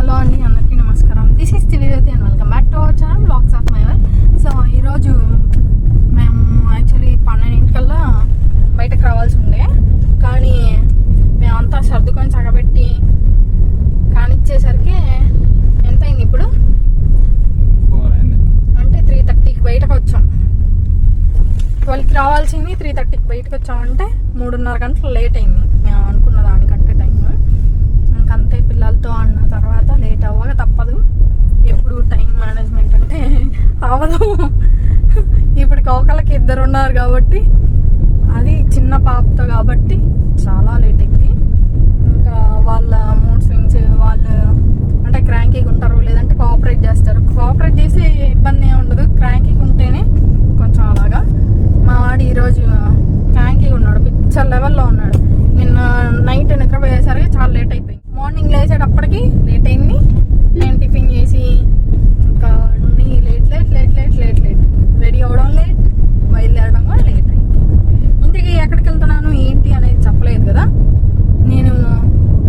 Hello అండి, అందరికీ నమస్కారం. This is Trivedi and welcome back to our channel blogs of my life. So ఈరోజు మేము యాక్చువల్లీ 12 బయటకు రావాల్సి ఉండే, కానీ మేమంతా సర్దుకొని సగబెట్టి కానిచ్చేసరికి ఎంత అయింది ఇప్పుడు అంటే 3:30కి బయటకు వచ్చాం. 12కి రావాల్సింది 3:30కి బయటకు వచ్చామంటే 3:30 గంటలు లేట్ అయింది మేము అనుకున్న దానికంటే టైం. ఇంకంతే, పిల్లలతో అన్న తర్వాత లేట్ అవ్వక తప్పదు. ఎప్పుడు టైం మేనేజ్మెంట్ అంటే అవ్వదు. ఇప్పటికి ఒకళ్ళకి 2 ఉన్నారు కాబట్టి, అది చిన్న పాపతో కాబట్టి చాలా లేట్ అయింది. ఇంకా వాళ్ళ మూడ్ స్వింగ్స్, వాళ్ళు అంటే క్రాంకీగా ఉంటారు, లేదంటే కోఆపరేట్ చేస్తారు. కోఆపరేట్ చేసే ఇబ్బంది ఏమి ఉండదు, క్రాంకీగా ఉంటేనే కొంచెం అలాగా. మా వాడు ఈరోజు క్రాంకీగా ఉన్నాడు, పిక్చర్ లెవెల్లో ఉన్నాడు. నిన్న నైట్ నిద్రపోయేసరికి చాలా లేట్ అయిపోయింది. మార్నింగ్ లేచేటప్పటికి లేట్ అయింది. నేను టిఫిన్ చేసి ఇంకా అన్నీ లేట్ రెడీ అవ్వడం లేట్, బయలుదేరడం కూడా లేట్ అయింది. ఇంటికి ఎక్కడికి వెళ్తున్నాను ఏంటి అనేది చెప్పలేదు కదా. నేను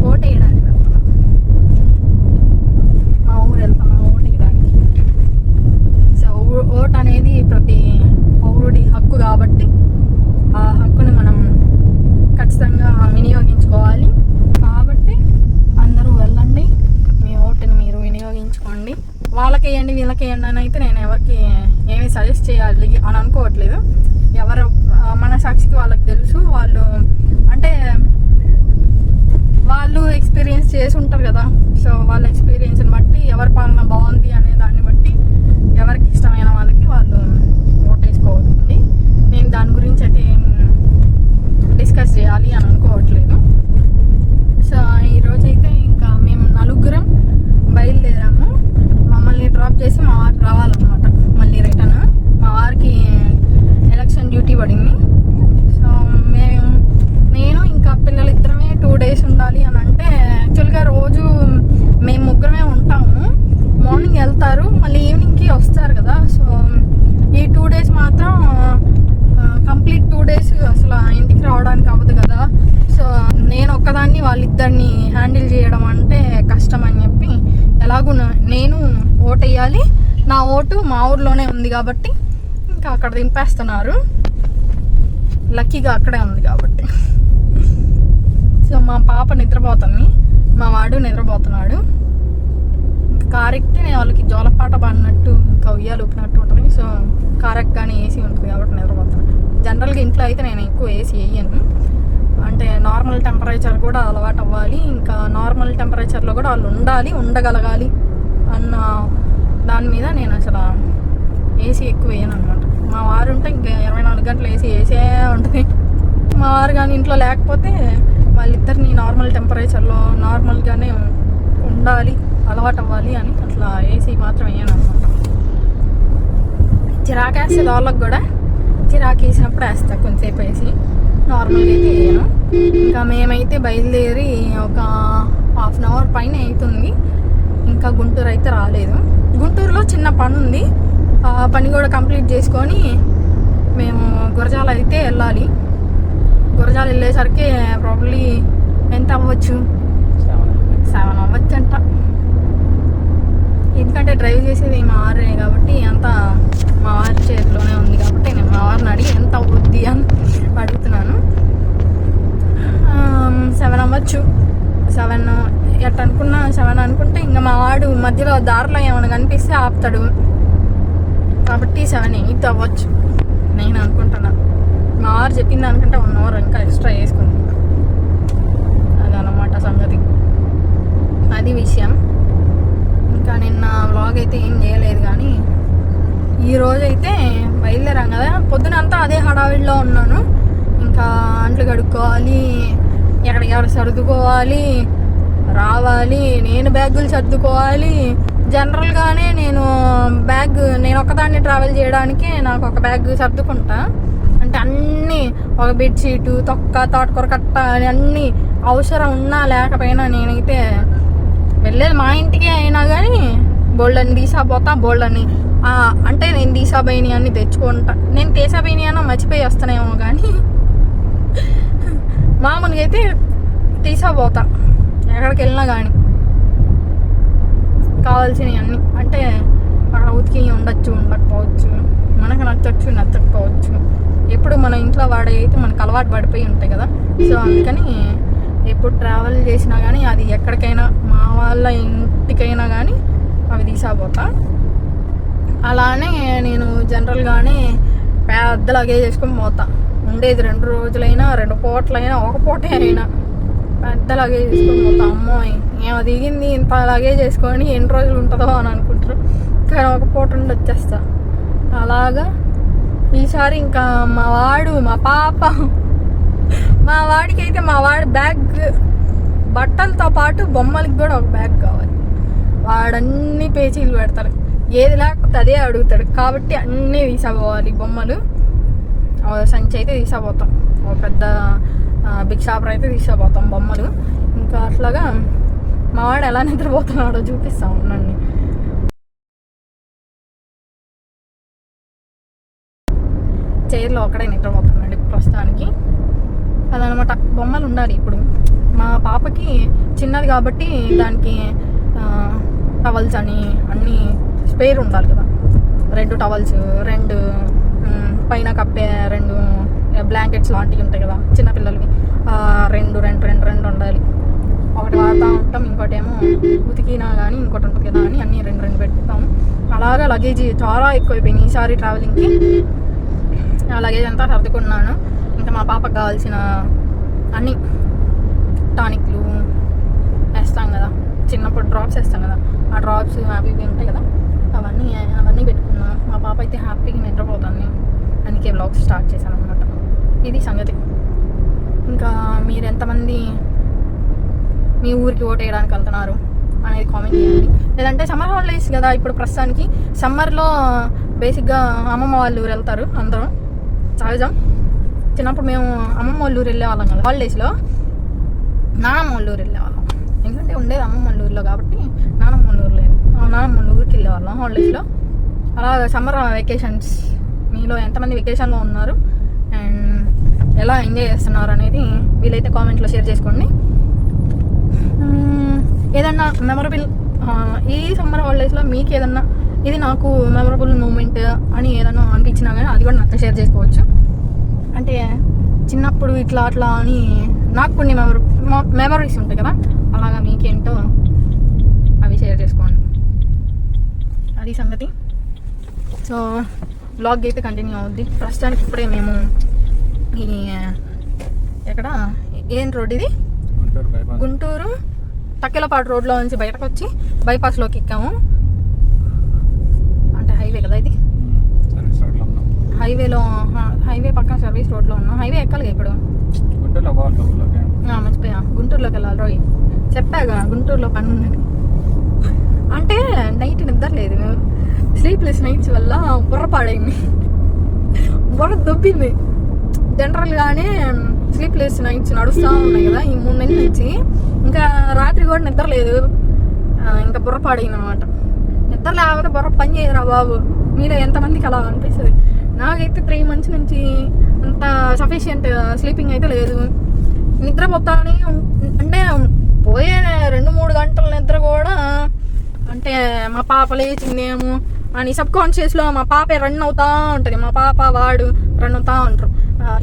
ఓటు వేయడానికి వెళ్తున్నాను, మా ఊరు వెళ్తున్నాను ఓటు వేయడానికి. సో ఓటు అనేది ప్రతి పౌరుడి హక్కు కాబట్టి ఆ హక్కుని మనం ఖచ్చితంగా వినియోగించుకోవాలి. కాబట్టి అందరూ వెళ్ళండి, మీ ఓటుని మీరు వినియోగించుకోండి. వాళ్ళకేయండి వీళ్ళకేయండి అని అయితే నేను ఎవరికి ఏమీ సజెస్ట్ చేయాలి అని అనుకోవట్లేదు. ఎవరు మన సాక్షికి వాళ్ళకి తెలుసు. వాళ్ళు అంటే వాళ్ళు ఎక్స్పీరియన్స్ చేసి ఉంటారు కదా. సో వాళ్ళ ఎక్స్పీరియన్స్ని బట్టి ఎవరి పాలన బాగుంది అనే దాన్ని బట్టి ఎవరికి ఇష్టమైన వాళ్ళకి వాళ్ళు ఓటేసుకోవాలి. నేను దాని గురించి అయితే డిస్కస్ చేయాలి అని అనుకోవట్లేదు. సో ఈరోజైతే ఇంకా మేము 4 బయలుదేరాము. మమ్మల్ని డ్రాప్ చేసి మా వారు రావాలన్నమాట మళ్ళీ రిటర్న్. మా వారికి ఎలక్షన్ డ్యూటీ పడింది. సో నేను ఇంకా పిల్లలిద్దరమే 2 days ఉండాలి అని అంటే, యాక్చువల్గా రోజు మేము 3 ఉంటాము. మార్నింగ్ వెళ్తారు, మళ్ళీ ఈవినింగ్కి వస్తారు కదా. సో ఈ 2 days మాత్రం కంప్లీట్ 2 days అసలు ఇంటికి రావడానికి అవ్వదు కదా. సో నేను ఒక్కదాన్ని వాళ్ళిద్దరిని హ్యాండిల్ చేయడం అంటే కష్టం అని చెప్పి, ఎలాగూ నేను ఓటు వేయాలి, నా ఓటు మా ఊర్లోనే ఉంది కాబట్టి ఇంకా అక్కడ దింపేస్తున్నారు. లక్కీగా అక్కడే ఉంది కాబట్టి. సో మా పాప నిద్రపోతుంది, మా వాడు నిద్రపోతున్నాడు. ఇంకా కారు ఎక్కితే వాళ్ళకి జోలపాట పాడినట్టు ఇంకా ఉయ్యాలు ఊపినట్టు ఉంటుంది. సో కారు ఎక్కగానే ఏసీ ఉంటుంది కాబట్టి నిద్రపోతున్నాడు. జనరల్గా ఇంట్లో అయితే నేను ఎక్కువ ఏసీ వేయను, అంటే నార్మల్ టెంపరేచర్ కూడా అలవాటు అవ్వాలి. ఇంకా నార్మల్ టెంపరేచర్లో కూడా వాళ్ళు ఉండగలగాలి అన్న దాని మీద నేను అసలు ఏసీ ఎక్కువ వేయను అనమాట. మా వారు ఉంటే ఇంకా 24 గంటలు ఏసీ ఉంటుంది. మా వారు కానీ ఇంట్లో లేకపోతే వాళ్ళిద్దరిని నార్మల్ టెంపరేచర్లో నార్మల్గానే ఉండాలి, అలవాటు అవ్వాలి అని అట్లా ఏసీ మాత్రం వేయను అనమాట. చిరాకేస్తుంది వాళ్ళకి కూడా, చిరాకు వేసినప్పుడు వేస్తా కొంచెంసేపు వేసి, నార్మల్గా అయితే వేయను. ఇంకా మేమైతే బయలుదేరి ఒక 1/2 hour పైన అవుతుంది. ఇంకా గుంటూరు అయితే రాలేదు. గుంటూరులో చిన్న పని ఉంది, ఆ పని కూడా కంప్లీట్ చేసుకొని మేము గురజాల అయితే వెళ్ళాలి. గురజాల వెళ్ళేసరికి ప్రాబ్లీ ఎంత అవ్వచ్చు, 7 అవ్వచ్చు అంట. ఎందుకంటే డ్రైవ్ చేసేది మా వారే కాబట్టి అంతా మా వారి చేతిలోనే ఉంది కాబట్టి నేను మా వారిని అడిగి ఎంత అవుద్ది అని అడుగుతున్నాను. 7 అవ్వచ్చు, 7 ఎట్ అనుకున్నా 7 అనుకుంటే ఇంకా మా వాడు మధ్యలో దారిలో ఏమైనా కనిపిస్తే ఆపుతాడు కాబట్టి 7-8 అవ్వచ్చు నేను అనుకుంటున్నా. మా వారు చెప్పింది అనుకుంటే 1 hour ఇంకా ఎక్స్ట్రా వేసుకుంటున్నా. అదనమాట సంగతి, అది విషయం. ఇంకా నిన్న వ్లాగ్ అయితే ఏం చేయలేదు, కానీ ఈరోజైతే బయలుదేరాం కదా. పొద్దునంతా అదే హడావిడిలో ఉన్నాను. ఇంకా అంట్లు కడుక్కోవాలి, ఎక్కడికెక్కడ సర్దుకోవాలి, రావాలి, నేను బ్యాగులు సర్దుకోవాలి. జనరల్గానే నేను ఒక్కదాన్ని ట్రావెల్ చేయడానికి నాకు ఒక బ్యాగ్ సర్దుకుంటా. అంటే అన్నీ ఒక బెడ్షీటు, తోటకూర కట్ట అన్నీ అవసరం ఉన్నా లేకపోయినా నేనైతే వెళ్ళేది మా ఇంటికి అయినా కానీ బోల్డని తీసాపోతా. బోల్డని అంటే నేను తీసాబోయిని అన్ని తెచ్చుకుంటా. నేను తీసాబోయిని అన్న మర్చిపోయి వస్తానేమో కానీ మామూలుగా అయితే తీసాపోతా ఎక్కడికి వెళ్ళినా కానీ. కావాల్సినవి అన్నీ. అంటే అక్కడ ఉతికి ఉండొచ్చు, ఉండకపోవచ్చు, మనకు నచ్చచ్చు, నచ్చకపోవచ్చు. ఎప్పుడు మన ఇంట్లో వాడే అయితే మనకు అలవాటు పడిపోయి ఉంటాయి కదా. సో అందుకని ఎప్పుడు ట్రావెల్ చేసినా కానీ అది ఎక్కడికైనా మా వాళ్ళ ఇంటికైనా కానీ అవి తీసాపోతా. అలానే నేను జనరల్గానే పెద్ద లగేజ్ చేసుకొని పోతా. ఉండేది 2 రోజులైనా 2 పూటలైనా 1 పూటే అయినా పెద్ద లగేజ్ చేసుకొని పోతా. అమ్మోయ్ ఏమో దిగింది ఇంత లగేజ్ చేసుకొని ఎన్ని రోజులు ఉంటుందో అని అనుకుంటారు, కానీ 1 పూట ఉండి వచ్చేస్తా. అలాగా ఈసారి ఇంకా మా పాప మా వాడికి అయితే మా వాడి బ్యాగ్ బట్టలతో పాటు బొమ్మలకి కూడా ఒక బ్యాగ్ కావాలి. వాడన్నీ పేచీలు పెడతాడు, ఏది లేకపోతే అదే అడుగుతాడు. కాబట్టి అన్నీ తీసాపోవాలి. బొమ్మలు సంచి అయితే తీసాపోతాం, ఒక పెద్ద బిగ్ షాపర్ అయితే తీసాపోతాం బొమ్మలు. ఇంకా అట్లాగా మా వాడు ఎలా నిద్రపోతున్నాడో చూపిస్తా ఉండండి. చైర్లో ఒకడే నిద్రపోతున్నాడు ప్రస్తుతానికి. అదనమాట, బొమ్మలు ఉండాలి. ఇప్పుడు మా పాపకి చిన్నది కాబట్టి దానికి టవల్స్ అని అన్నీ స్పేర్ ఉండాలి కదా. 2 టవల్స్, 2 పైన కప్పే 2 బ్లాంకెట్స్ లాంటివి ఉంటాయి కదా చిన్నపిల్లలవి, 2 ఉండాలి. ఒకటి వాడుతూ ఉంటాం, ఇంకోటేమో ఉతికినా కానీ ఇంకోటి ఉంటుంది కదా అని అన్నీ 2 పెట్టుకుంటాము. అలాగా లగేజ్ చాలా ఎక్కువైపోయింది ఈసారి ట్రావెలింగ్కి. ఆ లగేజ్ అంతా సర్దుకున్నాను. ఇంకా మా పాపకు కావాల్సిన అన్నీ టానిక్లు వేస్తాం కదా, చిన్నప్పుడు డ్రాప్స్ వేస్తాం కదా, ఆ డ్రాప్స్ అవి ఇవి ఉంటాయి కదా, అవన్నీ పెట్టుకున్నా. మా పాప అయితే హ్యాపీగా నిద్రపోతాను. అందుకే వ్లాగ్స్ స్టార్ట్ చేశాను అనమాట. ఇది సంగతి. ఇంకా మీరు ఎంతమంది మీ ఊరికి ఓటు వేయడానికి వెళ్తున్నారు అనేది కామెంట్ చేయండి. లేదంటే సమ్మర్ హాలిడేస్ కదా ఇప్పుడు ప్రస్తుతానికి. సమ్మర్లో బేసిక్గా అమ్మమ్మ వాళ్ళ ఊరు వెళ్తారు అందరం, సహజం. చిన్నప్పుడు మేము అమ్మమ్మ వాళ్ళ ఊరు వెళ్ళేవాళ్ళం కదా హాలిడేస్లో, నానమ్మ వాళ్ళ ఊరు వెళ్ళేవాళ్ళం. ఎందుకంటే ఉండేది అమ్మమ్మ వాళ్ళ ఊరిలో కాబట్టి నానమ్మ వాళ్ళ ఊరికి వెళ్ళేవాళ్ళం హాలిడేస్లో. అలా సమ్మర్ వెకేషన్స్ మీలో ఎంతమంది వెకేషన్లో ఉన్నారు అండ్ ఎలా ఎంజాయ్ చేస్తున్నారు అనేది వీలైతే కామెంట్లో షేర్ చేసుకోండి. ఏదన్నా మెమరబుల్ ఈ సమ్మర్ హాలిడేస్లో మీకు ఏదన్నా ఇది నాకు మెమరబుల్ మూమెంట్ అని ఏదన్నా అనిపించినా కానీ అది కూడా నాతో షేర్ చేసుకోవచ్చు. అంటే చిన్నప్పుడు ఇట్లా అట్లా అని నాకు కొన్ని మెమరీస్ ఉంటాయి కదా, అలాగా మీకేంటో అవి షేర్ చేసుకోండి. అది సంగతి. సో బ్లాగ్ అయితే కంటిన్యూ అవుద్ది. ప్రస్తుతానికి ఇప్పుడే మేము ఈ ఎక్కడ ఏం రోడ్ ఇది, గుంటూరు తక్కెలపాటు రోడ్లో నుంచి బయటకు వచ్చి బైపాస్లోకి ఎక్కాము. అంటే హైవే కదా ఇది, హైవే పక్కన సర్వీస్ రోడ్లో ఉన్నాం. హైవే ఎక్కాలి ఇప్పుడు, మర్చిపోయా. గుంటూరులోకి వెళ్ళాలి రోయ్, చెప్పాగా గుంటూరులో పని ఉన్నది. అంటే నైట్ నిద్ర లేదు, స్లీప్లెస్ నైట్స్ వల్ల బుర్ర పాడైంది, బుర్ర దొబ్బింది. జనరల్గానే స్లీప్లెస్ నైట్స్ నడుస్తూ ఉన్నాయి కదా ఈ 3 నెలల నుంచి. ఇంకా రాత్రి కూడా నిద్ర లేదు, ఇంకా బుర్ర పాడైంది అనమాట. నిద్ర లేకపోతే బుర్ర పని చేయరా బాబు. మీలో ఎంతమందికి అలా అనిపిస్తుంది? నాకైతే 3 months నుంచి అంత సఫిషియంట్ స్లీపింగ్ అయితే లేదు. నిద్రపోతానే అంటే పోయే 2-3 గంటల నిద్ర కూడా అంటే మా పాప లేచిందేమో అని సబ్ కాన్షియస్లో మా పాపే రన్ అవుతా ఉంటుంది. మా పాప వాడు రన్ అవుతా ఉంటారు.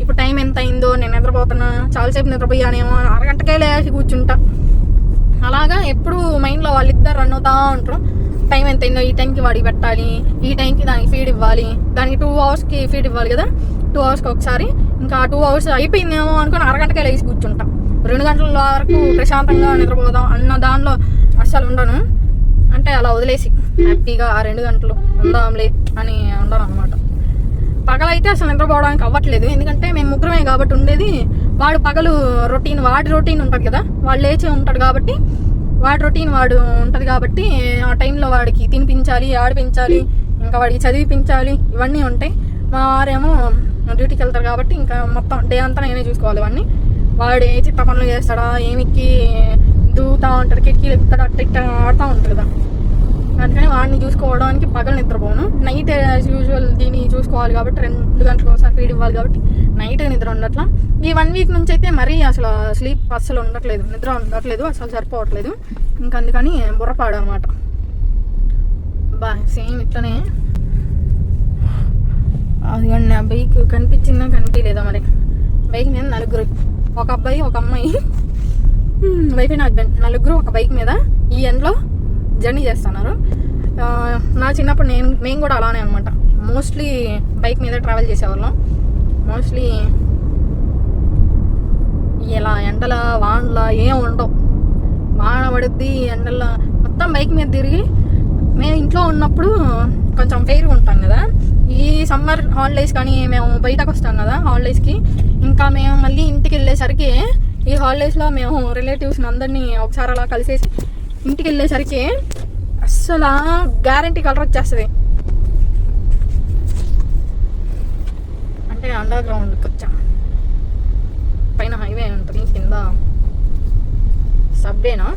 ఇప్పుడు టైం ఎంత అయిందో, నేను నిద్రపోతున్నా, చాలాసేపు నిద్రపోయానేమో, అరగంటకే లేచి కూర్చుంటా. అలాగా ఎప్పుడు మైండ్లో వాళ్ళిద్దరు రన్ అవుతా ఉంటారు. టైం ఎంత అయిందో, ఈ టైంకి వాడికి పెట్టాలి, ఈ టైంకి దానికి ఫీడ్ ఇవ్వాలి, దానికి 2 hours ఫీడ్ ఇవ్వాలి కదా, 2 hours ఒకసారి. ఇంకా 2 hours అయిపోయిందేమో అనుకుని అరగంటకే లేచి కూర్చుంటా. 2 గంటల వరకు ప్రశాంతంగా నిద్రపోదాం అన్న దానిలో అస్సలు ఉండను. అంటే అలా వదిలేసి హ్యాపీగా ఆ 2 గంటలు ఉందాంలే అని ఉండను అనమాట. పగలైతే అసలు నిద్రపోవడానికి అవ్వట్లేదు, ఎందుకంటే మేము ముగ్గురమే కాబట్టి ఉండేది. వాడు పగలు వాడి రొటీన్ ఉంటుంది కదా, వాడు లేచి ఉంటాడు కాబట్టి వాడి రొటీన్ వాడు ఉంటుంది కాబట్టి ఆ టైంలో వాడికి తినిపించాలి, ఆడిపించాలి, ఇంకా వాడికి చదివిపించాలి, ఇవన్నీ ఉంటాయి. మా వారేమో డ్యూటీకి వెళ్తారు కాబట్టి ఇంకా మొత్తం డే అంతా నేనే చూసుకోవాలి వాడిని. వాడు ఏ చిత్త పనులు చేస్తాడా, ఏమిక్కి దూతా ఉంటాడు, కిటికీలు ఎక్కుతాడు, అట్ట ఇట్ట ఆడుతూ ఉంటాడు కదా. అందుకని వాడిని చూసుకోవడానికి పగలు నిద్రపోను. నైట్ యాజ్ యూజువల్ దీన్ని చూసుకోవాలి కాబట్టి 2 గంటలకు ఒకసారి ఫీడ్ ఇవ్వాలి కాబట్టి నైట్ నిద్ర ఉండట్లా. ఈ 1 week నుంచి అయితే మరీ అసలు స్లీప్ అస్సలు ఉండట్లేదు, నిద్ర ఉండట్లేదు, అసలు సరిపోవట్లేదు. ఇంకా అందుకని బుర్రపాడు అనమాట. బా సేమ్ ఇట్లనే అదిగోండి. నా బైక్ కనిపించిందా కనిపించలేదా మరి. బైక్ మీద నలుగురు, ఒక అబ్బాయి ఒక అమ్మాయి, వైఫ్ అండ్ హస్బెండ్, నలుగురు ఒక బైక్ మీద ఈ ఎండ్లో జర్నీ చేస్తున్నారు. నా చిన్నప్పుడు మేము కూడా అలానే అనమాట. మోస్ట్లీ బైక్ మీద ట్రావెల్ చేసేవాళ్ళం. మోస్ట్లీ ఇలా ఎండల వానల ఏం ఉండవు. వాన పడుద్ది, ఎండల మొత్తం బైక్ మీద తిరిగి. మేము ఇంట్లో ఉన్నప్పుడు కొంచెం ఫెయిర్గా ఉంటాం కదా. ఈ సమ్మర్ హాలిడేస్ కానీ మేము బయటకు వస్తాం కదా హాలిడేస్కి. ఇంకా మేము మళ్ళీ ఇంటికి వెళ్ళేసరికి, ఈ హాలిడేస్లో మేము రిలేటివ్స్ని అందరినీ ఒకసారి అలా కలిసేసి ఇంటికి వెళ్ళేసరికి అస్సలు గ్యారంటీ కలర్ వచ్చేస్తుంది. అంటే అండర్ గ్రౌండ్కి వచ్చాం. పైన హైవే ఉంటుంది, కింద సబ్వేనా,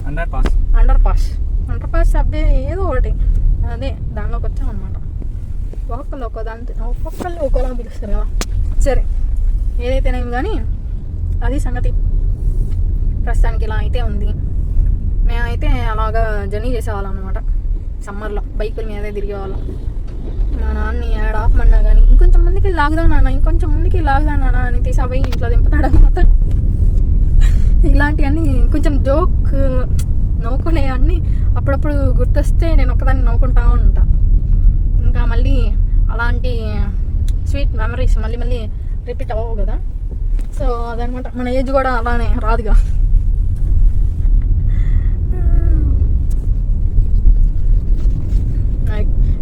అండర్ పాస్ సబ్వే ఏదో ఒకటి, అదే దానిలోకి వచ్చాం అనమాట. ఒక్కొక్కరు ఒక్కోలా పిలుస్తారు కదా. సరే ఏదైతేనేం కానీ అది సంగతి. ప్రస్తుతానికి ఇలా అయితే ఉంది. మేమైతే అలాగా జర్నీ చేసేవాళ్ళం అనమాట. సమ్మర్లో బైకుల మీదే తిరిగేవాళ్ళం. మా నాన్నని యాడ్ ఆపమన్నా కానీ ఇంకొంచెం ముందుకి లాగుదా నాన్న అని తీసాపోయి ఇంట్లో దింపుతాడు అనమాట. ఇలాంటివన్నీ కొంచెం జోక్ నవ్వుకునే అన్నీ అప్పుడప్పుడు గుర్తొస్తే నేను ఒక్కదాన్ని నవ్వుకుంటా ఉంటా. ఇంకా మళ్ళీ అలాంటి స్వీట్ మెమరీస్ మళ్ళీ రిపీట్ అవ్వవు కదా. సో అదనమాట. మన ఏజ్ కూడా అలానే రాదుగా.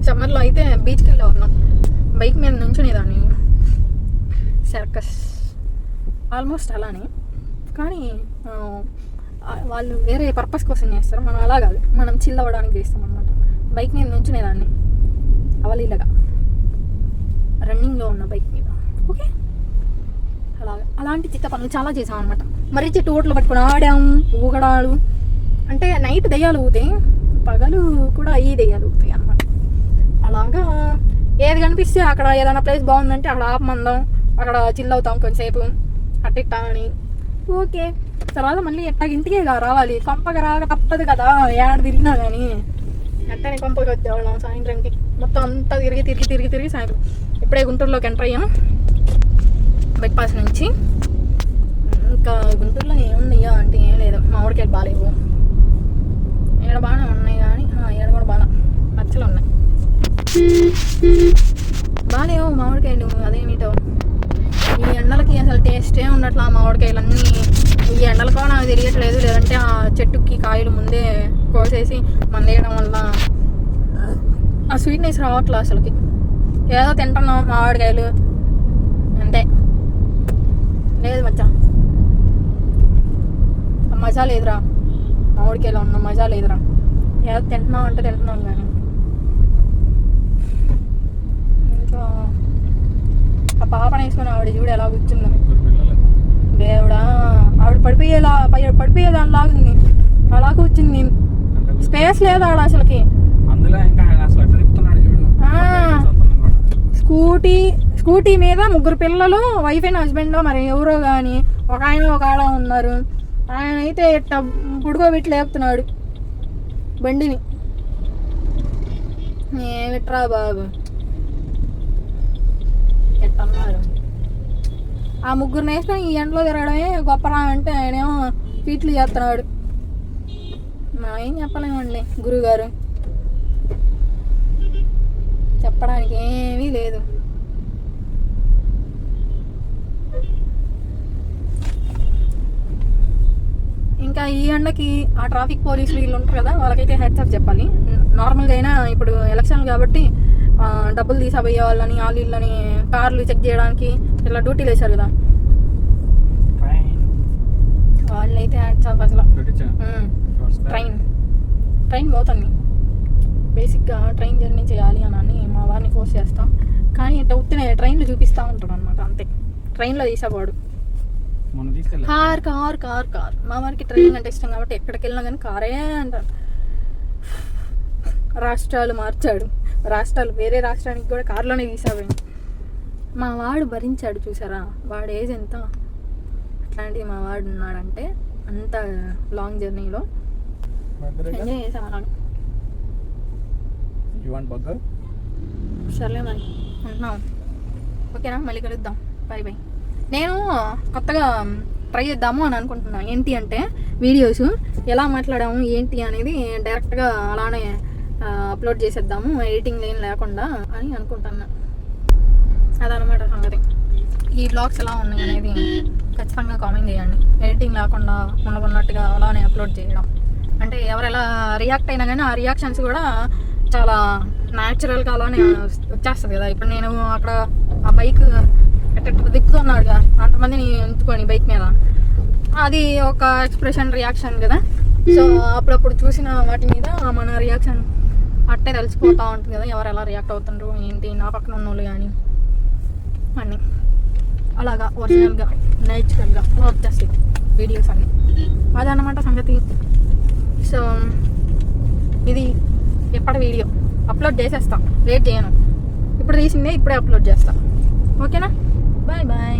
సమ్మర్లో అయితే బీచ్కి వెళ్ళేవాళ్ళం. బైక్ మీద నుంచునేదాన్ని. సర్కస్ ఆల్మోస్ట్ అలానే, కానీ వాళ్ళు వేరే పర్పస్ కోసం చేస్తారు. మనం అలా కాదు, మనం చిల్ అవ్వడానికి చేస్తాం అనమాట. బైక్ మీద నుంచునేదాన్ని అవలీలగా, రన్నింగ్లో ఉన్న బైక్ మీద. ఓకే, అలాంటి చిత్త పనులు చాలా చేసాం అనమాట. మరి చెట్టు ఓట్లు పట్టుకుని ఆడాము, ఊగడాలు. అంటే నైట్ దెయ్యాలు ఊగుతాయి, పగలు కూడా ఈ దెయ్యాలు ఊగుతాయి అనమాట. అలాగా ఏది కనిపిస్తే అక్కడ ఏదైనా ప్లేస్ బాగుందంటే అక్కడ ఆపమందాం, అక్కడ చిల్ అవుతాం కొంచెంసేపు అట్టిట్టా అని. ఓకే, తర్వాత మళ్ళీ ఎట్టాగ ఇంటికే రావాలి. కొంపగా రాక తప్పదు కదా, ఏడ తిరిగినా కానీ. అట్టని కొంపకి వచ్చేవాళ్ళం సాయంత్రంకి. మొత్తం అంతా తిరిగి సాయంత్రం. ఇప్పుడే గుంటూరులోకి ఎంటర్ అయ్యాం బైపాస్ నుంచి. ఇంకా గుంటూరులో ఏమున్నాయో అంటే ఏం లేదు. మామిడికాయలు బాగాలేవు, ఏడ బాగానే ఉన్నాయి కానీ ఏడ కూడా బాగా పచ్చలు ఉన్నాయి. బాగాలేవు మామిడికాయలు. అదేమిటో ఈ ఎండలకి అసలు టేస్టే ఉండట్లా మామిడికాయలన్నీ. ఈ ఎండలకో నాకు తెలియట్లేదు, లేదంటే ఆ చెట్టుకి కాయలు ముందే కోసేసి మందేయడం వల్ల ఆ స్వీట్నెస్ రావట్లే అసలుకి. ఏదో తింటున్నాం మామిడికాయలు అంతే. లేదు మచ్చా, మజా లేదురా, మామిడికాయలో ఉన్న మజా లేదురా. ఏదో తింటున్నాం అంటే తింటున్నాం కానీ. ఇంకా ఆ పాపను వేసుకొని ఆవిడ చూడు ఎలా కూర్చుందని. దేవుడా, ఆవిడ పడిపోయేదానిలాగుంది. అలా కూర్చుంది, స్పేస్ లేదు ఆడ అసలుకి. స్కూటీ మీద ముగ్గురు పిల్లలు, వైఫ్ అండ్ హస్బెండ్ మరి ఎవరో కానీ, ఒక ఆయన ఒక ఆడ ఉన్నారు. ఆయన అయితే ఇట్లా పుడుకోబెట్టి లేపుతున్నాడు బండిని. ఏమిట్రా బాబు ఎట్టన్నారు. ఆ ముగ్గురు వేసుకొని ఈ ఎండలో తిరగడమే గొప్పరా అంటే ఆయనేమో ఫీట్లు చేస్తున్నాడు. మనం ఏం చెప్పలేమండి గురువుగారు, చెప్పడానికి ఏమీ లేదు. ఇంకా ఈ ఎండకి ఆ ట్రాఫిక్ పోలీసులు వీళ్ళు ఉంటారు కదా, వాళ్ళకైతే హెడ్స్ అప్ చెప్పాలి. నార్మల్గా అయినా ఇప్పుడు ఎలక్షన్లు కాబట్టి డబ్బులు తీసాబోయే వాళ్ళని, వాళ్ళని కార్లు చెక్ చేయడానికి ఇలా డ్యూటీలు వేశారు కదా, వాళ్ళైతే హెడ్స్ అప్ అసలు. ట్రైన్ పోతుంది. బేసిక్గా ట్రైన్ జర్నీ చేయాలి అని మా వారిని ఫోర్స్ చేస్తాం. కానీ ఇట్లా ఉత్తినే ట్రైన్లు చూపిస్తూ ఉంటాడు అనమాట, అంతే. ట్రైన్లో తీసేవాడు. కార్ మా వారికి ట్రైన్ అంటే ఇష్టం కాబట్టి ఎక్కడికి వెళ్ళినా కానీ కారే అంటారు. రాష్ట్రాలు మార్చాడు, వేరే రాష్ట్రానికి కూడా కారులోనే తీసాడు. మా వాడు భరించాడు చూసారా, వాడు ఏజ్ ఎంత. అట్లాంటిది మా వాడు ఉన్నాడంటే అంత లాంగ్ జర్నీలో ఎంజాయ్ చేసాం. You want burger? సర్లే మరి ఉంటున్నాం. ఓకేనా, మళ్ళీ కలుద్దాం. Bye bye. నేను కొత్తగా ట్రై చేద్దాము అని అనుకుంటున్నాను. ఏంటి అంటే వీడియోస్ ఎలా మాట్లాడాము ఏంటి అనేది డైరెక్ట్గా అలానే అప్లోడ్ చేసేద్దాము, ఎడిటింగ్ ఏం లేకుండా అని అనుకుంటున్నా. అదనమాట సంగతి. ఈ బ్లాగ్స్ ఎలా ఉన్నాయి అనేది ఖచ్చితంగా కామెంట్ చేయండి. ఎడిటింగ్ లేకుండా ఉన్నట్టుగా అలానే అప్లోడ్ చేయడం అంటే ఎవరు ఎలా రియాక్ట్ అయినా కానీ ఆ రియాక్షన్స్ కూడా చాలా న్యాచురల్గా అలానే వచ్చేస్తుంది కదా. ఇప్పుడు నేను అక్కడ ఆ బైక్ దిక్కుతున్నాడుగా అంతమందిని ఎంచుకొని బైక్ మీద, అది ఒక ఎక్స్ప్రెషన్ రియాక్షన్ కదా. సో అప్పుడప్పుడు చూసిన వాటి మీద మన రియాక్షన్ అట్టే తెలిసిపోతూ ఉంటుంది కదా, ఎవరు ఎలా రియాక్ట్ అవుతుండ్రు ఏంటి, నా పక్కన ఉన్న వాళ్ళు కానీ అన్నీ అలాగా ఒరిజినల్గా నేచురల్గా అలా వచ్చేస్తాయి వీడియోస్ అన్నీ. అదన్నమాట సంగతి. సో ఇది ఎప్పటి వీడియో అప్లోడ్ చేసేస్తా, వెయిట్ చేయను. ఇప్పుడు తీసిందే ఇప్పుడే అప్లోడ్ చేస్తా. ఓకేనా, బాయ్ బాయ్.